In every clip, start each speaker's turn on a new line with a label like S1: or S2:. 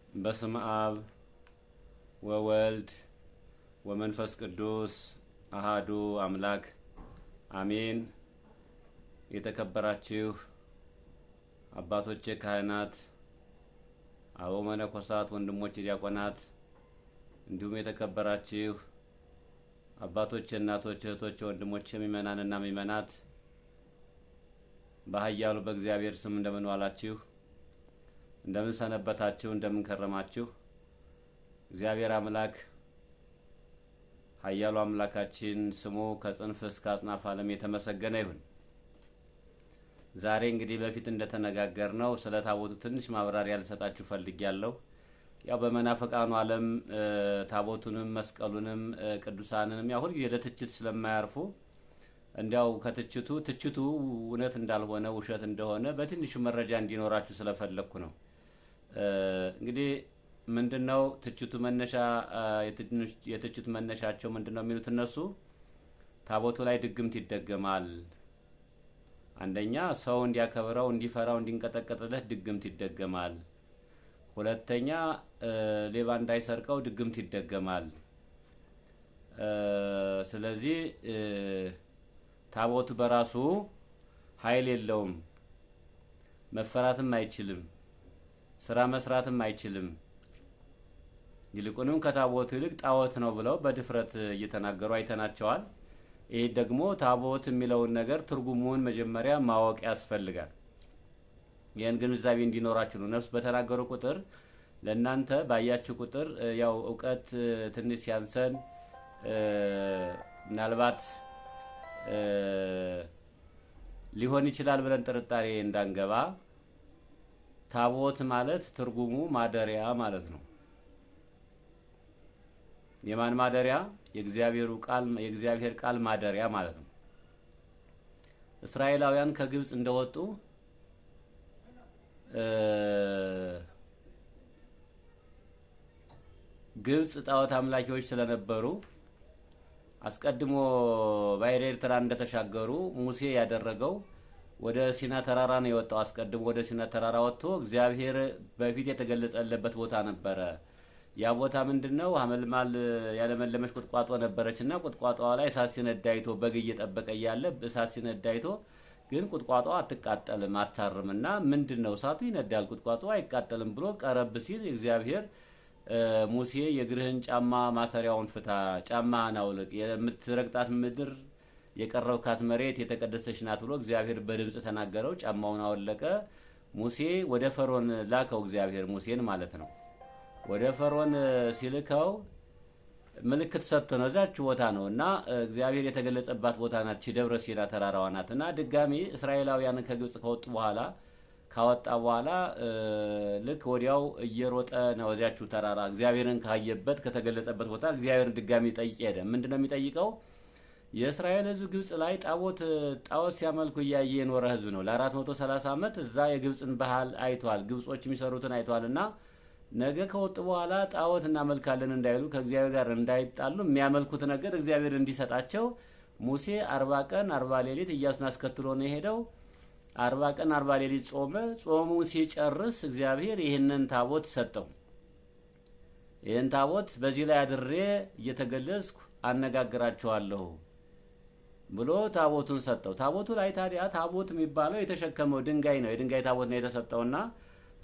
S1: በስመ አብ ወወልድ ወመንፈስ ቅዱስ አሃዱ አምላክ አሜን። የተከበራችሁ አባቶቼ ካህናት፣ አበው መነኮሳት፣ ወንድሞቼ ዲያቆናት፣ እንዲሁም የተከበራችሁ አባቶቼ፣ እናቶቼ፣ እህቶቼ፣ ወንድሞቼ ምእመናንና ምእመናት በኃያሉ በእግዚአብሔር ስም እንደምን ዋላችሁ? እንደምን ሰነበታችሁ? እንደምን ከረማችሁ? እግዚአብሔር አምላክ ኃያሉ አምላካችን ስሙ ከጽንፍ እስከ አጽናፍ ዓለም የተመሰገነ ይሁን። ዛሬ እንግዲህ በፊት እንደተነጋገርነው ስለ ታቦቱ ትንሽ ማብራሪያ ልሰጣችሁ ፈልጌያለሁ። ያው በመናፍቃኑ ዓለም ታቦቱንም መስቀሉንም ቅዱሳንንም ያው ሁልጊዜ ለትችት ስለማያርፉ እንዲያው ትችቱ እውነት እንዳልሆነ ውሸት እንደሆነ በትንሹ መረጃ እንዲኖራችሁ ስለፈለኩ ነው። እንግዲህ ምንድነው ትችቱ መነሻ የትችቱ መነሻቸው ምንድነው የሚሉት እነሱ ታቦቱ ላይ ድግምት ይደገማል። አንደኛ ሰው እንዲያከብረው፣ እንዲፈራው፣ እንዲንቀጠቀጥለት ድግምት ይደገማል። ሁለተኛ ሌባ እንዳይሰርቀው ድግምት ይደገማል። ስለዚህ ታቦቱ በራሱ ኃይል የለውም፣ መፈራትም አይችልም፣ ስራ መስራትም አይችልም። ይልቁንም ከታቦቱ ይልቅ ጣዖት ነው ብለው በድፍረት እየተናገሩ አይተናቸዋል። ይህ ደግሞ ታቦት የሚለውን ነገር ትርጉሙን መጀመሪያ ማወቅ ያስፈልጋል። ይህን ግንዛቤ እንዲኖራችሁ ነው። ነፍስ በተናገሩ ቁጥር ለእናንተ ባያችሁ ቁጥር ያው እውቀት ትንሽ ሲያንሰን ምናልባት ሊሆን ይችላል ብለን ጥርጣሬ እንዳንገባ፣ ታቦት ማለት ትርጉሙ ማደሪያ ማለት ነው። የማን ማደሪያ? የእግዚአብሔር ቃል ማደሪያ ማለት ነው። እስራኤላውያን ከግብጽ እንደወጡ ግብጽ ጣዖት አምላኪዎች ስለነበሩ አስቀድሞ ባሕረ ኤርትራን እንደተሻገሩ ሙሴ ያደረገው ወደ ሲና ተራራ ነው የወጣው። አስቀድሞ ወደ ሲና ተራራ ወጥቶ እግዚአብሔር በፊት የተገለጸለበት ቦታ ነበረ። ያ ቦታ ምንድነው? ሐመልማል ያለመለመች ቁጥቋጦ ነበረችና ቁጥቋጦዋ ላይ እሳት ሲነድ አይቶ በግ እየጠበቀ እያለ እሳት ሲነድ አይቶ ግን ቁጥቋጦዋ አትቃጠልም፣ አታርምና ምንድነው እሳቱ ይነዳል ቁጥቋጦ አይቃጠልም ብሎ ቀረብ ሲል እግዚአብሔር ሙሴ የእግርህን ጫማ ማሰሪያውን ፍታ፣ ጫማህን አውልቅ፣ የምትረግጣት ምድር የቀረብካት መሬት የተቀደሰች ናት ብሎ እግዚአብሔር በድምጽ ተናገረው። ጫማውን አወለቀ። ሙሴ ወደ ፈርዖን ላከው፣ እግዚአብሔር ሙሴን ማለት ነው። ወደ ፈርዖን ሲልከው ምልክት ሰጥቶ ነው። እዛች ቦታ ነው እና እግዚአብሔር የተገለጸባት ቦታ ናት፣ ደብረ ሲና ተራራዋ ናት። እና ድጋሚ እስራኤላውያን ከግብጽ ከወጡ በኋላ ካወጣ በኋላ ልክ ወዲያው እየሮጠ ነው እዚያችሁ ተራራ እግዚአብሔርን ካየበት ከተገለጸበት ቦታ እግዚአብሔርን ድጋሚ ጠይቅ ሄደ። ምንድነው የሚጠይቀው? የእስራኤል ሕዝብ ግብጽ ላይ ጣዖት ሲያመልኩ እያየ የኖረ ሕዝብ ነው። ለ430 ዓመት እዛ የግብጽን ባህል አይቷል፣ ግብጾች የሚሰሩትን አይቷልና ነገ ከወጡ በኋላ ጣዖት እናመልካለን እንዳይሉ፣ ከእግዚአብሔር ጋር እንዳይጣሉ የሚያመልኩት ነገር እግዚአብሔር እንዲሰጣቸው ሙሴ 40 ቀን 40 ሌሊት ኢያሱን አስከትሎ ነው የሄደው። 40 ቀን 40 ሌሊት ጾመ። ጾሙ ሲጨርስ እግዚአብሔር ይህንን ታቦት ሰጠው። ይህን ታቦት በዚህ ላይ አድሬ እየተገለጽኩ አነጋግራቸዋለሁ ብሎ ታቦቱን ሰጠው። ታቦቱ ላይ ታዲያ ታቦት የሚባለው የተሸከመው ድንጋይ ነው። የድንጋይ ታቦት ነው የተሰጠውና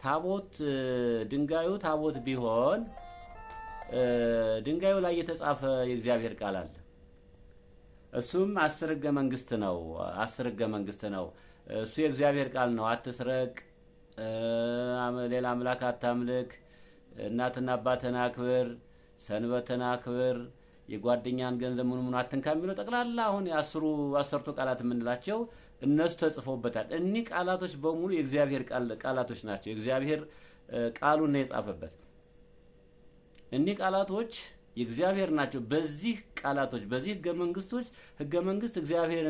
S1: ታቦት ድንጋዩ ታቦት ቢሆን ድንጋዩ ላይ የተጻፈ የእግዚአብሔር ቃል አለ። እሱም 10 ሕገ መንግስት ነው። 10 ሕገ መንግስት ነው። እሱ የእግዚአብሔር ቃል ነው። አትስረቅ፣ ሌላ አምላክ አታምልክ፣ እናትና አባትን አክብር፣ ሰንበትን አክብር፣ የጓደኛን ገንዘብ ምን አትንካ የሚለው ጠቅላላ አሁን አስርቱ ቃላት የምንላቸው እነሱ ተጽፎበታል። እኒህ ቃላቶች በሙሉ የእግዚአብሔር ቃላቶች ናቸው። የእግዚአብሔር ቃሉን ነው የጻፈበት። እኒህ ቃላቶች የእግዚአብሔር ናቸው። በዚህ ቃላቶች በዚህ ህገ መንግስት እግዚአብሔር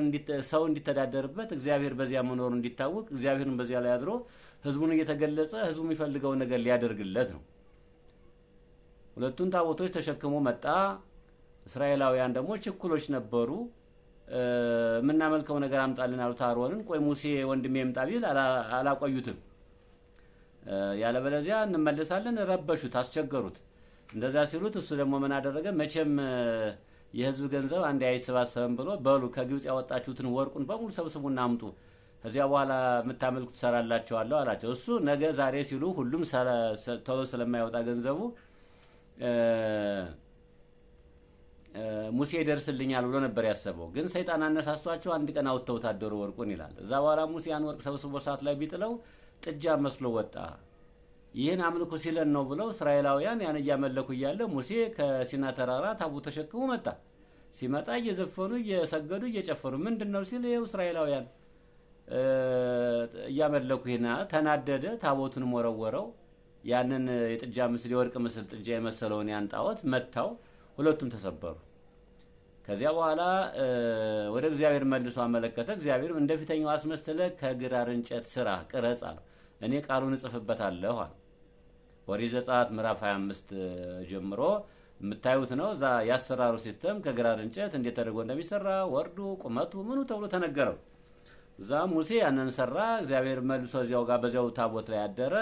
S1: ሰው እንዲተዳደርበት፣ እግዚአብሔር በዚያ መኖሩ እንዲታወቅ፣ እግዚአብሔርን በዚያ ላይ አድሮ ህዝቡን እየተገለጸ ህዝቡ የሚፈልገውን ነገር ሊያደርግለት ነው። ሁለቱን ታቦቶች ተሸክሞ መጣ። እስራኤላውያን ደግሞ ችኩሎች ነበሩ። የምናመልከው ነገር አምጣልን አሉት አሮንን። ቆይ ሙሴ ወንድሜ ይምጣ ቢል አላቆዩትም። ያለበለዚያ እንመለሳለን። ረበሹት፣ አስቸገሩት። እንደዛ ሲሉት እሱ ደግሞ ምን አደረገ? መቼም የህዝብ ገንዘብ አንዴ አይሰባሰብም ብሎ በሉ ከግብጽ ያወጣችሁትን ወርቁን በሙሉ ሰብስቡና አምጡ፣ ከዚያ በኋላ የምታመልኩት ትሰራላችኋለሁ አላቸው። እሱ ነገ ዛሬ ሲሉ ሁሉም ቶሎ ስለማይወጣ ገንዘቡ ሙሴ ይደርስልኛል ብሎ ነበር ያሰበው። ግን ሰይጣን አነሳስቷቸው አንድ ቀን አውጥተው ታደሩ ወርቁን ይላል። እዛ በኋላ ሙሴ ያን ወርቅ ሰብስቦ እሳት ላይ ቢጥለው ጥጃ መስሎ ወጣ። ይህን አምልኮ ሲለን ነው ብለው እስራኤላውያን ያን እያመለኩ እያለ ሙሴ ከሲና ተራራ ታቦት ተሸክሞ መጣ። ሲመጣ እየዘፈኑ እየሰገዱ እየጨፈሩ ምንድን ነው ሲል ይኸው እስራኤላውያን እያመለኩ ይና ተናደደ። ታቦቱን ወረወረው። ያንን የጥጃ ምስል የወርቅ ምስል ጥጃ የመሰለውን ያን ጣዖት መታው። ሁለቱም ተሰበሩ። ከዚያ በኋላ ወደ እግዚአብሔር መልሶ አመለከተ። እግዚአብሔር እንደፊተኛው አስመስለ ከግራር እንጨት ስራ ቅረጽ አለው፣ እኔ ቃሉን እጽፍበታለሁ አለ። ኦሪት ዘጸአት ምዕራፍ 25 ጀምሮ የምታዩት ነው። እዛ ያሰራሩ ሲስተም ከግራር እንጨት እንዴት ተደርጎ እንደሚሰራ ወርዱ፣ ቁመቱ፣ ምኑ ተብሎ ተነገረው። እዛ ሙሴ ያንን ሰራ። እግዚአብሔር መልሶ እዚያው ጋር በዚያው ታቦት ላይ አደረ።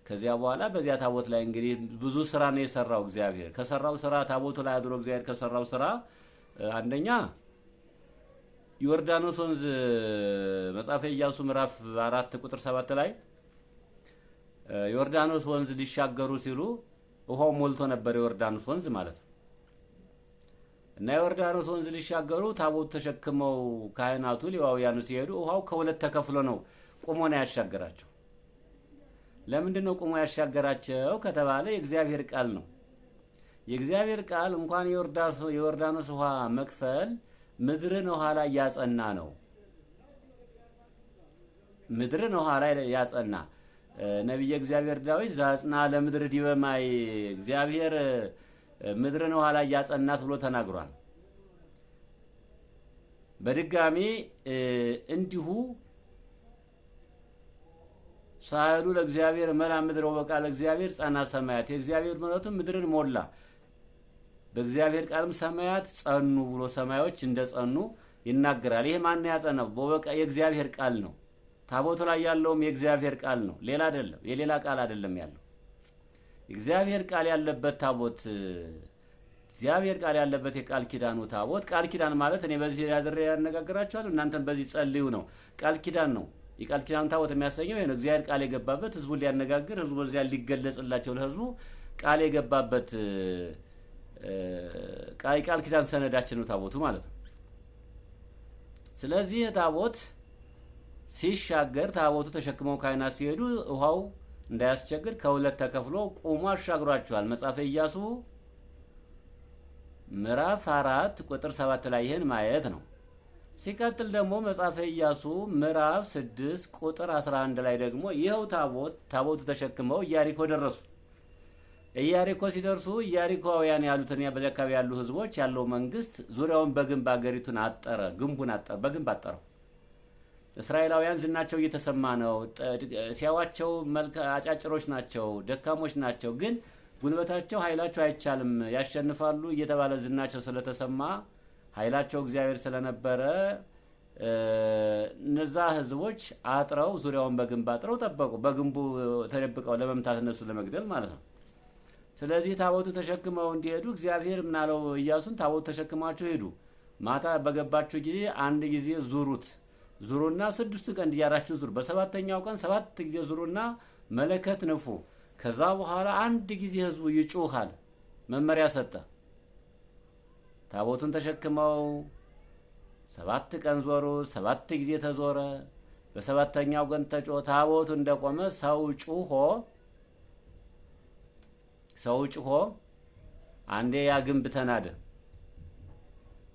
S1: ከዚያ በኋላ በዚያ ታቦት ላይ እንግዲህ ብዙ ስራ ነው የሰራው። እግዚአብሔር ከሰራው ስራ ታቦቱ ላይ አድሮ እግዚአብሔር ከሰራው ስራ አንደኛ ዮርዳኖስ ወንዝ መጽሐፈ ኢያሱ ምዕራፍ 4 ቁጥር 7 ላይ ዮርዳኖስ ወንዝ ሊሻገሩ ሲሉ ውሃው ሞልቶ ነበር፣ ዮርዳኖስ ወንዝ ማለት ነው። እና ዮርዳኖስ ወንዝ ሊሻገሩ ታቦት ተሸክመው ካህናቱ ሌዋውያኑ ሲሄዱ ውሃው ከሁለት ተከፍሎ ነው ቆሞ ነው ያሻገራቸው። ለምንድን ነው ቆሞ ያሻገራቸው ከተባለ የእግዚአብሔር ቃል ነው። የእግዚአብሔር ቃል እንኳን የዮርዳኖስ ውሃ መክፈል ምድርን ውሃ ላይ ያጸና ነው። ምድርን ውሃ ላይ ያጸና ነቢየ እግዚአብሔር ዳዊት ዛጽና ለምድር ዲበ ማይ እግዚአብሔር ምድርን ውሃ ላይ ያጸናት ብሎ ተናግሯል። በድጋሚ እንዲሁ ሳይሉ ለእግዚአብሔር መላ ምድር ወበቃለ እግዚአብሔር ጸና ሰማያት፣ የእግዚአብሔር ምሕረቱ ምድርን ሞላ፣ በእግዚአብሔር ቃልም ሰማያት ጸኑ ብሎ ሰማዮች እንደጸኑ ይናገራል። ይሄ ማን ያጸናው? በበቃ የእግዚአብሔር ቃል ነው። ታቦቱ ላይ ያለውም የእግዚአብሔር ቃል ነው፣ ሌላ አይደለም፣ የሌላ ቃል አይደለም ያለው። እግዚአብሔር ቃል ያለበት ታቦት፣ እግዚአብሔር ቃል ያለበት የቃል ኪዳኑ ታቦት። ቃል ኪዳን ማለት እኔ በዚህ ያድሬ ያነጋግራችኋለሁ፣ እናንተም በዚህ ጸልዩ ነው። ቃል ኪዳን ነው። የቃል ኪዳኑ ታቦት የሚያሰኘው ይሄ ነው። እግዚአብሔር ቃል የገባበት ህዝቡን ሊያነጋግር፣ ህዝቡ በዚያ ሊገለጽላቸው፣ ለህዝቡ ቃል የገባበት ቃል ኪዳን ሰነዳችን ነው ታቦቱ ማለት ነው። ስለዚህ ታቦት ሲሻገር ታቦቱ ተሸክመው ካህናት ሲሄዱ ውሃው እንዳያስቸግር ከሁለት ተከፍሎ ቆሞ አሻግሯቸዋል። መጽሐፈ ኢያሱ ምዕራፍ 4 ቁጥር 7 ላይ ይሄን ማየት ነው። ሲቀጥል ደግሞ መጽሐፈ ኢያሱ ምዕራፍ 6 ቁጥር 11 ላይ ደግሞ ይኸው ታቦቱ ተሸክመው ኢያሪኮ ደረሱ። ኢያሪኮ ሲደርሱ ኢያሪኮውያን ያሉትን በዚያ አካባቢ ያሉ ህዝቦች ያለው መንግስት ዙሪያውን በግንብ አገሪቱን አጠረ፣ ግንቡን አጠረ፣ በግንብ አጠረው። እስራኤላውያን ዝናቸው እየተሰማ ነው። ሲያዋቸው አጫጭሮች ናቸው፣ ደካሞች ናቸው፣ ግን ጉልበታቸው ኃይላቸው አይቻልም፣ ያሸንፋሉ እየተባለ ዝናቸው ስለተሰማ ኃይላቸው እግዚአብሔር ስለነበረ እነዛ ህዝቦች አጥረው ዙሪያውን በግንብ አጥረው ጠበቁ። በግንቡ ተደብቀው ለመምታት እነሱ ለመግደል ማለት ነው። ስለዚህ ታቦቱ ተሸክመው እንዲሄዱ እግዚአብሔር ምናለው ኢያሱን ታቦቱ ተሸክማችሁ ሄዱ፣ ማታ በገባችሁ ጊዜ አንድ ጊዜ ዙሩና 6 ቀን እንዲያራችሁ ዙሩ፣ በሰባተኛው ቀን 7 ጊዜ ዙሩና መለከት ንፉ፣ ከዛ በኋላ አንድ ጊዜ ህዝቡ ይጮሃል መመሪያ ሰጠ። ታቦቱን ተሸክመው 7 ቀን ዞሩ፣ 7 ጊዜ ተዞረ። በሰባተኛው ቀን ታቦቱ እንደቆመ ሰው ጭሆ አንዴ ያ ግንብ ተናደ።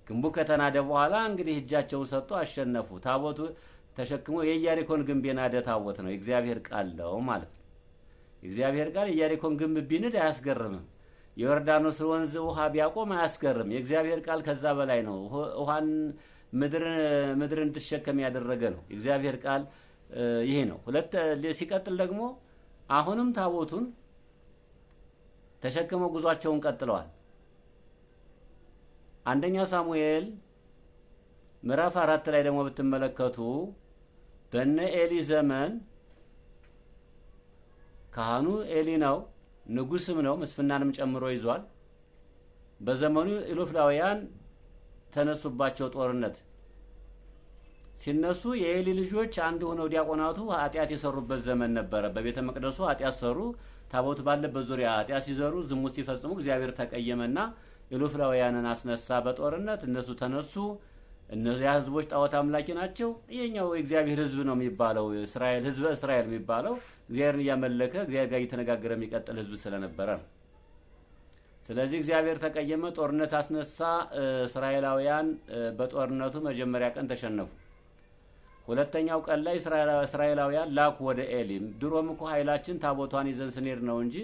S1: ግንቡ ከተናደ በኋላ እንግዲህ እጃቸውን ሰጡ፣ አሸነፉ። ታቦቱ ተሸክሞ የኢያሪኮን ግንብ የናደ ታቦት ነው፣ የእግዚአብሔር ቃል ነው ማለት ነው። የእግዚአብሔር ቃል የኢያሪኮን ግንብ ቢንድ አያስገርምም። የዮርዳኖስ ወንዝ ውሃ ቢያቆም አያስገርም። የእግዚአብሔር ቃል ከዛ በላይ ነው። ውሃን ምድርን እንድትሸከም ያደረገ ነው የእግዚአብሔር ቃል። ይሄ ነው። ሲቀጥል ደግሞ አሁንም ታቦቱን ተሸክመው ጉዟቸውን ቀጥለዋል። አንደኛ ሳሙኤል ምዕራፍ 4 ላይ ደግሞ ብትመለከቱ በነ ኤሊ ዘመን ካህኑ ኤሊ ነው፣ ንጉስም ነው፣ መስፍናንም ጨምሮ ይዟል። በዘመኑ ኢሎፍላውያን ተነሱባቸው ጦርነት። ሲነሱ የኤሊ ልጆች አንድ ሆነው ዲያቆናቱ ኃጢአት የሰሩበት ዘመን ነበረ። በቤተ መቅደሱ ኃጢአት ሰሩ። ታቦት ባለበት ዙሪያ ኃጢአት ሲዘሩ፣ ዝሙት ሲፈጽሙ እግዚአብሔር ተቀየመና ኢሎፍላውያንን አስነሳ በጦርነት። እነሱ ተነሱ። እነዚያ ህዝቦች ጣዖት አምላኪ ናቸው። ይሄኛው የእግዚአብሔር ህዝብ ነው የሚባለው፣ እስራኤል ህዝበ እስራኤል የሚባለው እግዚአብሔርን እያመለከ እግዚአብሔር ጋር እየተነጋገረ የሚቀጥል ህዝብ ስለነበረ ነው። ስለዚህ እግዚአብሔር ተቀየመ፣ ጦርነት አስነሳ። እስራኤላውያን በጦርነቱ መጀመሪያ ቀን ተሸነፉ። ሁለተኛው ቀን ላይ እስራኤላውያን ላኩ ወደ ኤሊም። ድሮም እኮ ኃይላችን ታቦቷን ይዘን ስንሄድ ነው እንጂ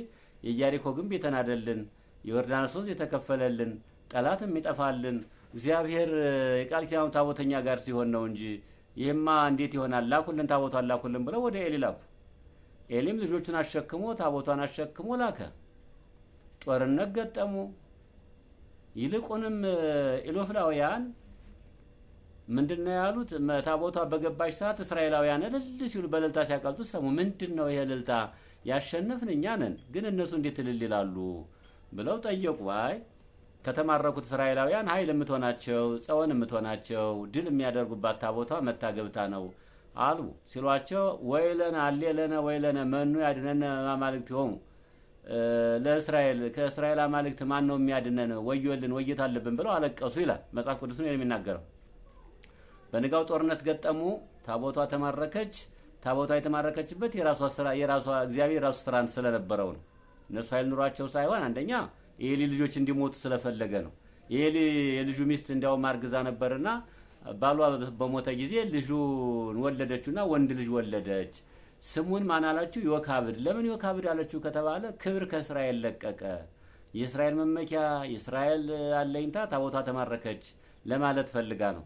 S1: የኢያሪኮ ግንብ የተናደልን፣ የዮርዳኖስ ወንዝ የተከፈለልን፣ ጠላት የሚጠፋልን እግዚአብሔር የቃል ኪዳኑ ታቦተኛ ጋር ሲሆን ነው እንጂ ይህማ እንዴት ይሆናል? ላኩልን፣ ታቦቷን ላኩልን ብለው ወደ ኤሊ ላኩ። ኤሊም ልጆቹን አሸክሞ ታቦቷን አሸክሞ ላከ። ጦርነት ገጠሙ። ይልቁንም ኢሎፍላውያን ምንድነው ያሉት? ታቦቷ በገባች ሰዓት እስራኤላውያን እልል ሲሉ በእልልታ ሲያቀልጡ ሰሙ። ምንድነው ይሄ እልልታ? ያሸነፍን እኛ ነን፣ ግን እነሱ እንዴት እልል ይላሉ ብለው ጠየቁ። አይ ከተማረኩት እስራኤላውያን ኃይል የምትሆናቸው ጸወን የምትሆናቸው ድል የሚያደርጉባት ታቦቷ መታ ገብታ ነው አሉ ሲሏቸው፣ ወይለነ አሌለነ ወይለነ መኑ ያድነነ አማልክት ይሆኑ፣ ለእስራኤል ከእስራኤል አማልክት ማን ነው የሚያድነን? ወዮልን፣ ወየት አለብን ብለው አለቀሱ ይላል መጽሐፍ ቅዱስ ነው የሚናገረው። በንጋው ጦርነት ገጠሙ። ታቦቷ ተማረከች። ታቦቷ የተማረከችበት የራሷ እግዚአብሔር ራሱ ስራ ስለነበረው ነው። እነሱ ኃይል ኑሯቸው ሳይሆን አንደኛ የኤሊ ልጆች እንዲሞቱ ስለፈለገ ነው። የኤሊ የልጁ ሚስት እንዲያውም አርግዛ ነበርና ባሏ በሞተ ጊዜ ልጁን ወለደችውና ወንድ ልጅ ወለደች። ስሙን ማን አላችሁ? ዮካብድ። ለምን ዮካብድ አለችው ከተባለ ክብር ከእስራኤል ለቀቀ፣ የእስራኤል መመኪያ፣ የእስራኤል አለኝታ ታቦቷ ተማረከች ለማለት ፈልጋ ነው።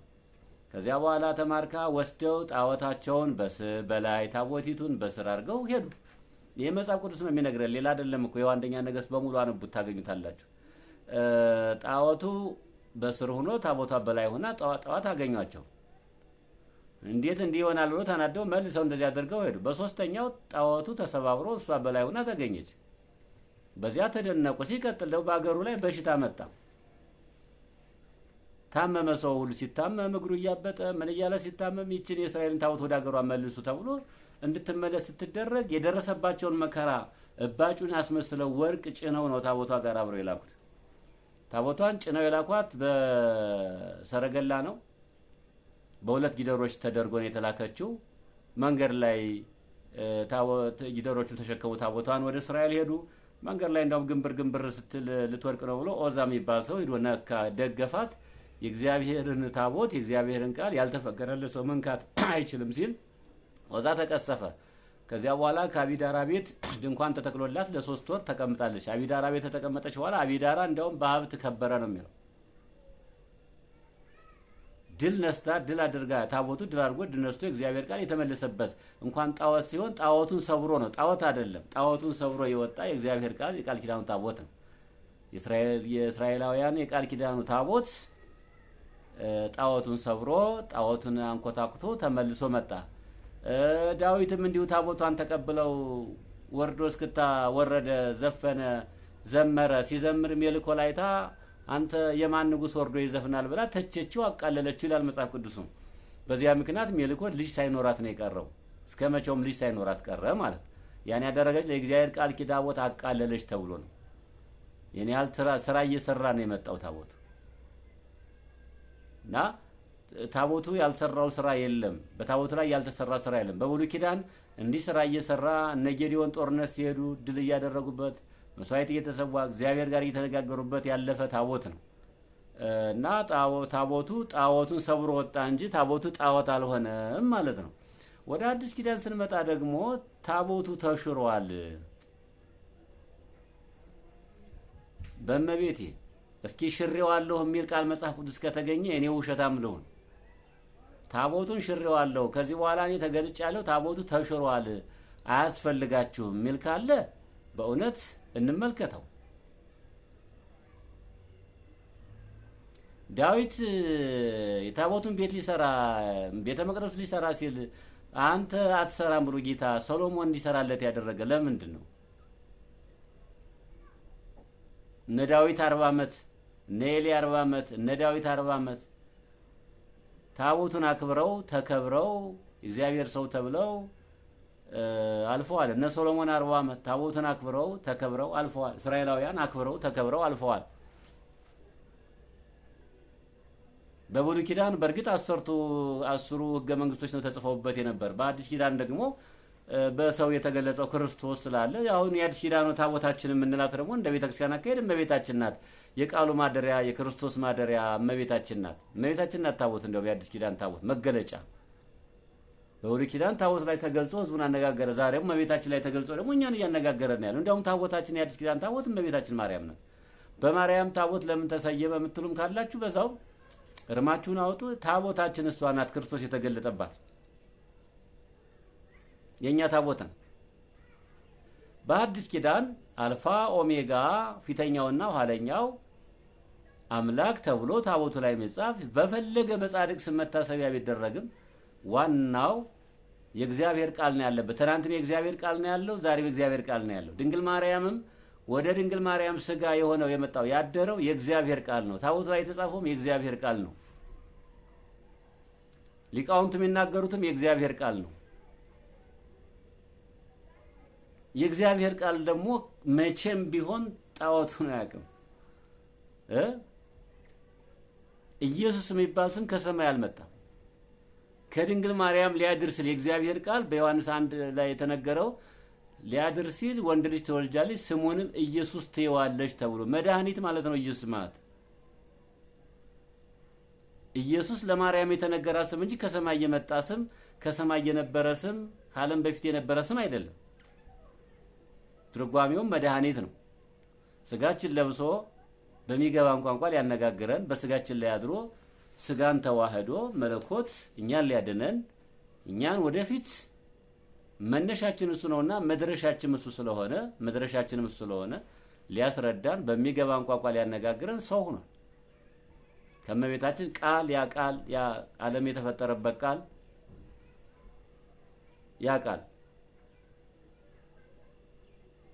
S1: ከዚያ በኋላ ተማርካ ወስደው ጣዖታቸውን በላይ ታቦቲቱን በስር አድርገው ሄዱ። ይህ መጽሐፍ ቅዱስ ነው የሚነግረን፣ ሌላ አይደለም እኮ። ይኸው አንደኛ ነገሥት በሙሉ አንቡት ታገኙታላችሁ። ጣዖቱ በስር ሆኖ ታቦቷ በላይ ሆና ጣዖት አገኟቸው። እንዴት እንዲህ ይሆናል ብሎ ተናደው መልሰው እንደዚህ አድርገው ሄዱ። በሶስተኛው ጣዖቱ ተሰባብሮ እሷ በላይ ሆና ተገኘች። በዚያ ተደነቁ። ሲቀጥል ደግሞ በአገሩ ላይ በሽታ መጣ። ታመመ። ሰው ሁሉ ሲታመም እግሩ እያበጠ ምን እያለ ሲታመም ይችን የእስራኤልን ታቦት ወደ አገሯ መልሱ ተብሎ እንድትመለስ ስትደረግ የደረሰባቸውን መከራ እባጩን አስመስለው ወርቅ ጭነው ነው ታቦቷ ጋር አብረው የላኩት። ታቦቷን ጭነው የላኳት በሰረገላ ነው። በሁለት ጊደሮች ተደርጎ ነው የተላከችው። መንገድ ላይ ጊደሮቹን ተሸከሙ ታቦቷን ወደ እስራኤል ሄዱ። መንገድ ላይ እንደውም ግንብር ስትል ልትወድቅ ነው ብሎ ኦዛ የሚባል ሰው ሄዶ ነካ፣ ደገፋት። የእግዚአብሔርን ታቦት የእግዚአብሔርን ቃል ያልተፈቀደለት ሰው መንካት አይችልም ሲል ኦዛ ተቀሰፈ። ከዚያ በኋላ ከአቢዳራ ቤት ድንኳን ተተክሎላት ለ3 ወር ተቀምጣለች። አቢዳራ ቤት ተቀመጠች። በኋላ አቢዳራ እንደውም በሀብት ከበረ ነው የሚለው። ድል ነስታ ድል አድርጋ ታቦቱ ድል አድርጎ ድል ነስቶ እግዚአብሔር ቃል የተመለሰበት እንኳን ጣዖት ሲሆን ጣዖቱን ሰብሮ ነው። ጣዖት አይደለም፣ ጣዖቱን ሰብሮ የወጣ የእግዚአብሔር ቃል የቃል ኪዳኑ ታቦት ነው። የእስራኤላውያን የቃል ኪዳኑ ታቦት ጣዖቱን ሰብሮ ጣዖቱን አንኮታኩቶ ተመልሶ መጣ። ዳዊትም እንዲሁ ታቦቷን ተቀብለው ወርዶ እስክታ ወረደ፣ ዘፈነ፣ ዘመረ። ሲዘምር ሜልኮላይታ አንተ የማን ንጉስ ወርዶ ይዘፍናል ብላ ተቸችው፣ አቃለለችው ይላል መጽሐፍ ቅዱስ። በዚያ ምክንያት ሜልኮል ልጅ ሳይኖራት ነው የቀረው። እስከ መቼውም ልጅ ሳይኖራት ቀረ ማለት ያን ያደረገች ለእግዚአብሔር ቃል ኪዳን ታቦት አቃለለች ተብሎ ነው። የኔ ያህል ስራ እየሰራ ነው የመጣው ታቦቱ እና ታቦቱ ያልሰራው ስራ የለም። በታቦቱ ላይ ያልተሰራ ስራ የለም። በብሉይ ኪዳን እንዲህ ስራ እየሰራ እነ ጌዲዮን ጦርነት ሲሄዱ ድል እያደረጉበት መስዋዕት እየተሰዋ እግዚአብሔር ጋር እየተነጋገሩበት ያለፈ ታቦት ነው እና ታቦቱ ጣዖቱን ሰብሮ ወጣ እንጂ ታቦቱ ጣዖት አልሆነም ማለት ነው። ወደ አዲስ ኪዳን ስንመጣ ደግሞ ታቦቱ ተሽሯል። በእመቤቴ እስኪ ሽሬዋለሁ የሚል ቃል መጽሐፍ ቅዱስ ከተገኘ እኔ ውሸታም ልሁን። ታቦቱን ሽሬዋለሁ፣ ከዚህ በኋላ እኔ ተገልጫለሁ፣ ታቦቱ ተሽሯል፣ አያስፈልጋችሁም የሚል ካለ በእውነት እንመልከተው። ዳዊት የታቦቱን ቤት ሊሰራ ቤተ መቅደሱ ሊሰራ ሲል አንተ አትሰራም ብሎ ጌታ ሰሎሞን እንዲሰራለት ያደረገ ለምንድን ነው? እነ ዳዊት 40 ዓመት፣ እነ ኤሊ 40 ዓመት፣ እነ ዳዊት 40 ዓመት ታቦቱን አክብረው ተከብረው እግዚአብሔር ሰው ተብለው አልፈዋል። እነ ሶሎሞን 40 ዓመት ታቦቱን አክብረው ተከብረው አልፈዋል። እስራኤላውያን አክብረው ተከብረው አልፈዋል። በብሉይ ኪዳን በእርግጥ አስሩ ህገ መንግስቶች ነው ተጽፈውበት የነበር። በአዲስ ኪዳን ደግሞ በሰው የተገለጸው ክርስቶስ ስላለ አሁን የአዲስ ኪዳኑ ታቦታችን የምንላት ደግሞ እንደ ቤተክርስቲያን አካሄድ እመቤታችን ናት። የቃሉ ማደሪያ የክርስቶስ ማደሪያ እመቤታችን ናት። እመቤታችን ናት ታቦት። እንደው የአዲስ ኪዳን ታቦት መገለጫ በብሉይ ኪዳን ታቦት ላይ ተገልጾ ህዝቡን አነጋገረ። ዛሬም እመቤታችን ላይ ተገልጾ ደግሞ እኛን እያነጋገረን ያለው። እንዲያውም ታቦታችን የአዲስ ኪዳን ታቦት እመቤታችን ማርያም ናት። በማርያም ታቦት ለምን ተሰየመ የምትሉም ካላችሁ በዛው እርማችሁን አውጡ። ታቦታችን እሷ ናት፣ ክርስቶስ የተገለጠባት የኛ ታቦት ነው። በአዲስ ኪዳን አልፋ ኦሜጋ ፊተኛውና ኋለኛው አምላክ ተብሎ ታቦቱ ላይ መጻፍ በፈለገ በጻድቅ ስም መታሰቢያ ቢደረግም ዋናው የእግዚአብሔር ቃል ነው ያለበት። ትናንትም የእግዚአብሔር ቃል ነው ያለው፣ ዛሬም የእግዚአብሔር ቃል ነው ያለው። ድንግል ማርያምም ወደ ድንግል ማርያም ስጋ የሆነው የመጣው ያደረው የእግዚአብሔር ቃል ነው። ታቦቱ ላይ የተጻፈውም የእግዚአብሔር ቃል ነው። ሊቃውንቱ የሚናገሩትም የእግዚአብሔር ቃል ነው። የእግዚአብሔር ቃል ደግሞ መቼም ቢሆን ጣዖቱን አያውቅም። ኢየሱስ የሚባል ስም ከሰማይ አልመጣም። ከድንግል ማርያም ሊያድር ሲል የእግዚአብሔር ቃል በዮሐንስ 1 ላይ የተነገረው ሊያድር ሲል ወንድ ልጅ ትወልጃለች ስሙንም ኢየሱስ ትይዋለች ተብሎ መድኃኒት ማለት ነው። ኢየሱስ ማለት ኢየሱስ ለማርያም የተነገረ ስም እንጂ ከሰማይ የመጣ ስም ከሰማይ የነበረ ስም ከዓለም በፊት የነበረ ስም አይደለም። ትርጓሜውም መድኃኒት ነው። ስጋችን ለብሶ በሚገባን ቋንቋ ሊያነጋግረን በስጋችን ላይ አድሮ ስጋን ተዋህዶ መለኮት እኛን ሊያድነን እኛን ወደፊት መነሻችን እሱ ነውና መድረሻችን እሱ ስለሆነ ሊያስረዳን በሚገባን ቋንቋ ሊያነጋግረን ሰው ሆኗል። ከመቤታችን ቃል ያ ዓለም የተፈጠረበት ቃል ያ ቃል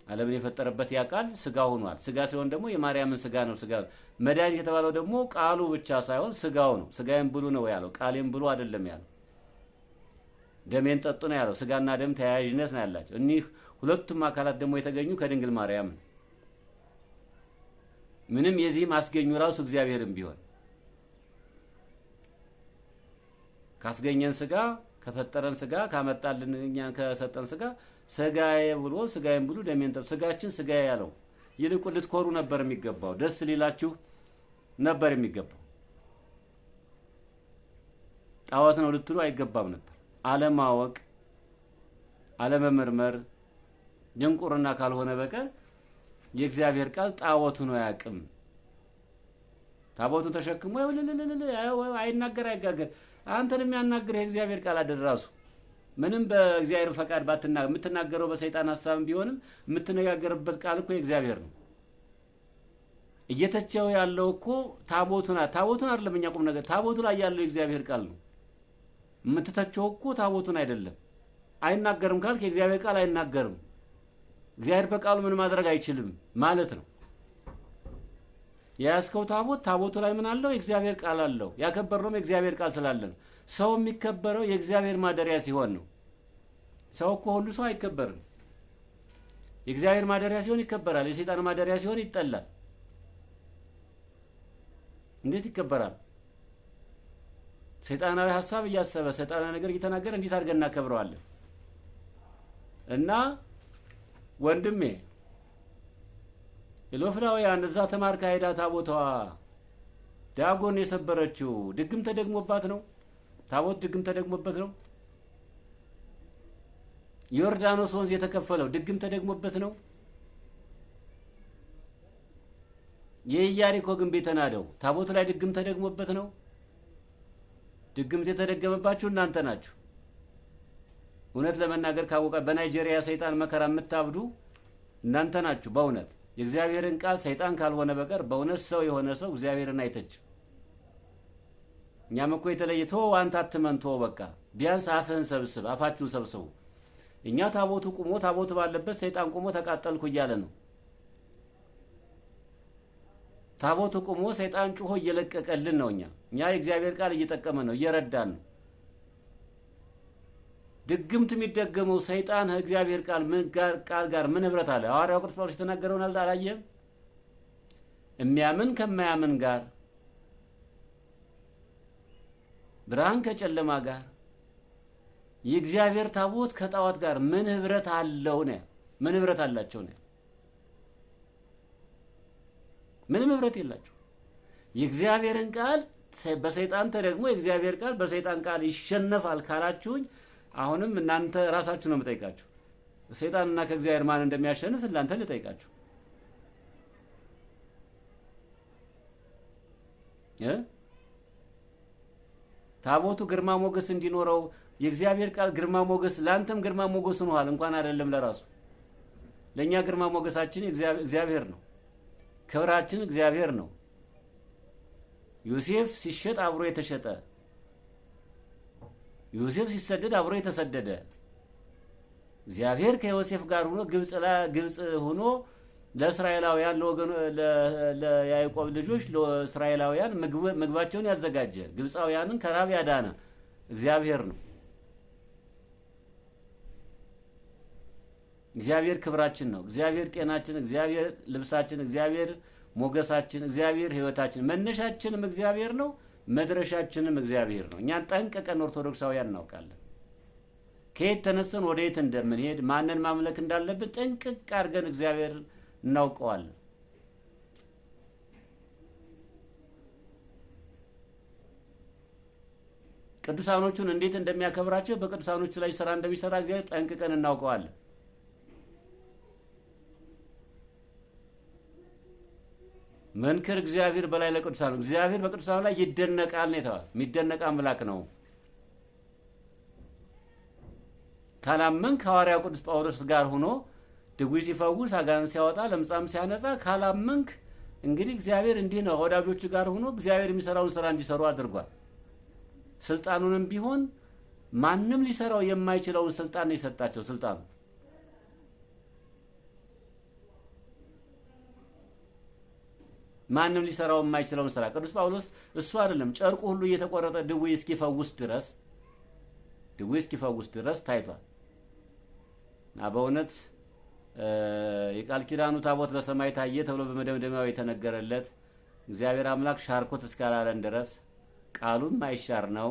S1: ዓለምን የፈጠረበት ያ ቃል ስጋ ሆኗል። ስጋ ሲሆን ደግሞ የማርያምን ስጋ ነው። ስጋ መድኃኒት የተባለው ደግሞ ቃሉ ብቻ ሳይሆን ስጋው ነው። ስጋዬን ብሉ ነው ያለው፣ ቃሌን ብሉ አይደለም ያለው። ደሜን ጠጡ ነው ያለው። ስጋና ደም ተያያዥነት ነው ያላቸው። እኒህ ሁለቱም አካላት ደግሞ የተገኙ ከድንግል ማርያም ነው። ምንም የዚህ ማስገኙ ራሱ እግዚአብሔርም ቢሆን ካስገኘን ስጋ ከፈጠረን ስጋ ካመጣልን እኛን ከሰጠን ስጋ ስጋዬ ብሎ ስጋዬን ብሉ ደሜን ጠጡ። ስጋችን ስጋዬ ያለው ይልቁ ልትኮሩ ነበር የሚገባው፣ ደስ ሊላችሁ ነበር የሚገባው። ጣዖት ነው ልትሉ አይገባም ነበር። አለማወቅ አለመመርመር ድንቁርና ካልሆነ በቀር የእግዚአብሔር ቃል ጣዖት ነው አያውቅም። ታቦቱን ተሸክሞ አይናገር አይጋገር። አንተን የሚያናግር የእግዚአብሔር ቃል አይደል ራሱ። ምንም በእግዚአብሔር ፈቃድ የምትናገረው በሰይጣን ሐሳብም ቢሆንም የምትነጋገርበት ቃል እኮ የእግዚአብሔር ነው። እየተቸው ያለው እኮ ታቦቱን አይደለም። እኛ ቁም ነገር ታቦቱ ላይ ያለው የእግዚአብሔር ቃል ነው። የምትተቸው እኮ ታቦቱን አይደለም። አይናገርም ካልክ የእግዚአብሔር ቃል አይናገርም። እግዚአብሔር በቃሉ ምን ማድረግ አይችልም ማለት ነው። የያዝከው ታቦቱ ላይ ምን አለው? የእግዚአብሔር ቃል አለው። ያከበርነውም የእግዚአብሔር ቃል ስላለ ነው። ሰው የሚከበረው የእግዚአብሔር ማደሪያ ሲሆን ነው። ሰው እኮ ሁሉ ሰው አይከበርም። የእግዚአብሔር ማደሪያ ሲሆን ይከበራል። የሰይጣን ማደሪያ ሲሆን ይጠላል። እንዴት ይከበራል? ሰይጣናዊ ሐሳብ እያሰበ ሰይጣናዊ ነገር እየተናገረ እንዴት አድርገን እናከብረዋለን? እና ወንድሜ ኢሎፍላውያን እዛ ተማርካ ሄዳ ታቦቷ ዳጎን የሰበረችው ድግም ተደግሞባት ነው። ታቦት ድግም ተደግሞበት ነው። ዮርዳኖስ ወንዝ የተከፈለው ድግም ተደግሞበት ነው። የኢያሪኮ ግንብ የተናደው ታቦት ላይ ድግም ተደግሞበት ነው። ድግምት የተደገመባችሁ እናንተ ናችሁ። እውነት ለመናገር ካወቀ በናይጄሪያ ሰይጣን መከራ የምታብዱ እናንተ ናችሁ። በእውነት የእግዚአብሔርን ቃል ሰይጣን ካልሆነ በቀር በእውነት ሰው የሆነ ሰው እግዚአብሔርን አይተችም። እኛም እኮ የተለየ አንተ አትመን በቃ ቢያንስ አፋችሁን ሰብስቡ። እኛ ታቦቱ ባለበት ሰይጣን ቁሞ ተቃጠልኩ እያለ ነው። ታቦቱ ቆሞ ሰይጣን ጮሆ እየለቀቀልን ነው። እኛ የእግዚአብሔር ቃል እየጠቀመ ነው፣ እየረዳን ነው። ድግምት የሚደገመው ሰይጣን እግዚአብሔር ቃል ጋር ምን ህብረት አለ? ሐዋርያው ቅዱስ ጳውሎስ የተናገረውን አላየህም? የሚያምን ከማያምን ጋር፣ ብርሃን ከጨለማ ጋር፣ የእግዚአብሔር ታቦት ከጣዖት ጋር ምን ህብረት አለው ነው? ምን ህብረት አላቸው ነው? ምንም ህብረት የላቸው። የእግዚአብሔርን ቃል በሰይጣን ተደግሞ የእግዚአብሔር ቃል በሰይጣን ቃል ይሸነፋል ካላችሁኝ፣ አሁንም እናንተ ራሳችሁ ነው የምጠይቃችሁ። ሰይጣንና ከእግዚአብሔር ማን እንደሚያሸንፍ እናንተ ልጠይቃችሁ። ታቦቱ ግርማ ሞገስ እንዲኖረው የእግዚአብሔር ቃል ግርማ ሞገስ፣ ላንተም ግርማ ሞገስ ሆኗል። እንኳን አይደለም ለራሱ ለኛ ግርማ ሞገሳችን እግዚአብሔር ነው። ክብራችን እግዚአብሔር ነው። ዮሴፍ ሲሸጥ አብሮ የተሸጠ፣ ዮሴፍ ሲሰደድ አብሮ የተሰደደ፣ እግዚአብሔር ከዮሴፍ ጋር ሆኖ ግብጽ ሆኖ ለእስራኤላውያን ለያዕቆብ ልጆች ለእስራኤላውያን ምግባቸውን ያዘጋጀ፣ ግብጻውያንን ከራብ ያዳነ እግዚአብሔር ነው። እግዚአብሔር ክብራችን ነው። እግዚአብሔር ጤናችን፣ እግዚአብሔር ልብሳችን፣ እግዚአብሔር ሞገሳችን፣ እግዚአብሔር ሕይወታችን፣ መነሻችንም እግዚአብሔር ነው፣ መድረሻችንም እግዚአብሔር ነው። እኛን ጠንቅቀን ኦርቶዶክሳውያን እናውቃለን። ከየት ተነስተን ወደ የት እንደምንሄድ፣ ማንን ማምለክ እንዳለብን ጠንቅቅ አድርገን እግዚአብሔር እናውቀዋለን። ቅዱሳኖቹን እንዴት እንደሚያከብራቸው፣ በቅዱሳኖቹ ላይ ስራ እንደሚሰራ እግዚአብሔር ጠንቅቀን እናውቀዋለን። መንክር እግዚአብሔር በላይ ለቅዱሳኑ፣ እግዚአብሔር በቅዱሳኑ ላይ ይደነቃል ነው የተባለው። የሚደነቅ አምላክ ነው። ካላመንክ ሐዋርያው ቅዱስ ጳውሎስ ጋር ሆኖ ድውይ ሲፈውስ፣ አጋንንት ሲያወጣ፣ ለምጻም ሲያነጻ ካላመንክ እንግዲህ እግዚአብሔር እንዲህ ነው። ወዳጆቹ ጋር ሆኖ እግዚአብሔር የሚሰራውን ስራ እንዲሰሩ አድርጓል። ስልጣኑንም ቢሆን ማንም ሊሰራው የማይችለውን ስልጣን ነው የሰጣቸው። ስልጣኑ ማንም ሊሰራው የማይችለውን ስራ ቅዱስ ጳውሎስ እሱ አይደለም ጨርቁ ሁሉ እየተቆረጠ ድውይ እስኪፈውስ ድረስ ታይቷል። እና በእውነት የቃል ኪዳኑ ታቦት በሰማይ ታየ ተብሎ በመደምደሚያው የተነገረለት እግዚአብሔር አምላክ ሻርኮት እስካላለን ድረስ ቃሉም ማይሻር ነው።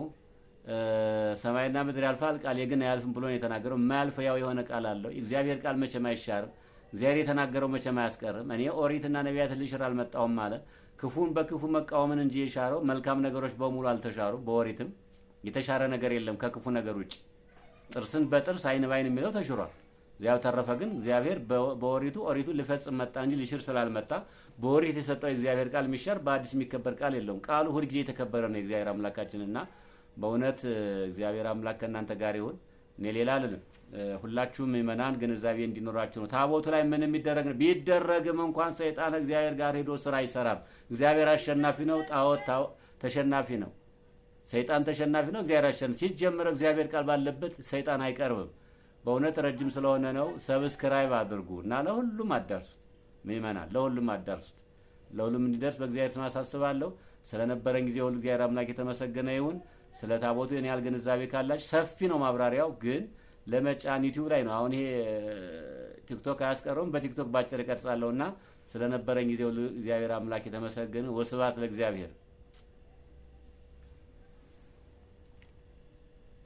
S1: ሰማይና ምድር ያልፋል ቃሌ ግን አያልፍም ብሎ ነው የተናገረው። የማያልፍ ያው የሆነ ቃል አለው። እግዚአብሔር ቃል መቼም አይሻርም። እግዚአብሔር የተናገረው መቼም አያስቀርም። እኔ ኦሪትና ነቢያትን ልሽር አልመጣሁም አለ። ክፉን በክፉ መቃወምን እንጂ የሻረው መልካም ነገሮች በሙሉ አልተሻሩ። በኦሪትም የተሻረ ነገር የለም ከክፉ ነገር ውጭ። ጥርስን በጥርስ ዓይን ባይን የሚለው ተሽሯል። እዚያው ተረፈ ግን እግዚአብሔር በኦሪቱ ኦሪቱን ሊፈጽም መጣ እንጂ ሊሽር ስላልመጣ በኦሪት የሰጠው የእግዚአብሔር ቃል የሚሻር በአዲስ የሚከበር ቃል የለውም። ቃሉ ሁልጊዜ የተከበረ ነው የእግዚአብሔር አምላካችንና በእውነት እግዚአብሔር አምላክ ከእናንተ ጋር ይሁን። እኔ ሌላ አልልም። ሁላችሁም ምእመናን ግንዛቤ እንዲኖራችሁ ነው። ታቦቱ ላይ ምን የሚደረግ ነው? ቢደረግም እንኳን ሰይጣን እግዚአብሔር ጋር ሄዶ ስራ አይሰራም። እግዚአብሔር አሸናፊ ነው፣ ጣዖት ተሸናፊ ነው። ሰይጣን ተሸናፊ ነው፣ እግዚአብሔር አሸናፊ። ሲጀመር እግዚአብሔር ቃል ባለበት ሰይጣን አይቀርብም። በእውነት ረጅም ስለሆነ ነው። ሰብስክራይብ አድርጉ እና ለሁሉም አዳርሱት። ምእመናን ለሁሉም አዳርሱት። ለሁሉም እንዲደርስ በእግዚአብሔር ስም አሳስባለሁ። ስለነበረን ጊዜ ሁሉ እግዚአብሔር አምላክ የተመሰገነ ይሁን። ስለ ታቦቱ የኔ ያህል ግንዛቤ ካላችሁ ሰፊ ነው ማብራሪያው፣ ግን ለመጫን ዩቲዩብ ላይ ነው። አሁን ይሄ ቲክቶክ አያስቀረውም። በቲክቶክ ባጭር እቀርጻለሁና ስለነበረን ጊዜ ሁሉ እግዚአብሔር አምላክ የተመሰገነ። ወስብሐት ለእግዚአብሔር።